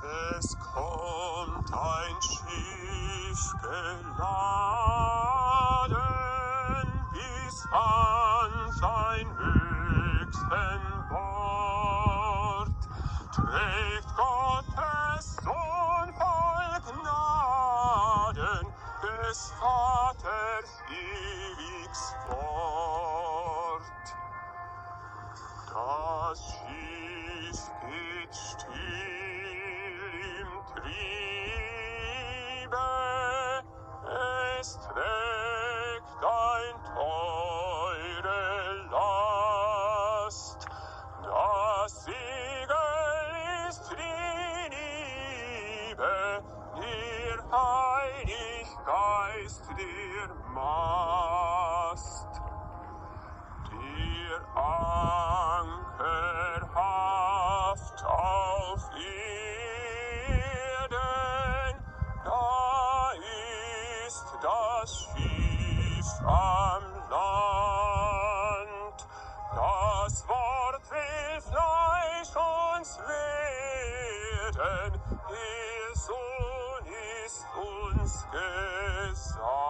Es kommt ein Schiff geladen bis an sein höchsten Wort, trägt Gottes Sohn voll Gnaden des Vaters ewigs Wort. Das Schiff geht still im Triebe, es trägt ein teure Last. Das Segel ist die Liebe, der Heilig, Geist, der Mast. Der Anker haft auf Erden, da ist das Schiff am Land. Das Wort will Fleisch uns werden, der Sohn ist uns gesandt.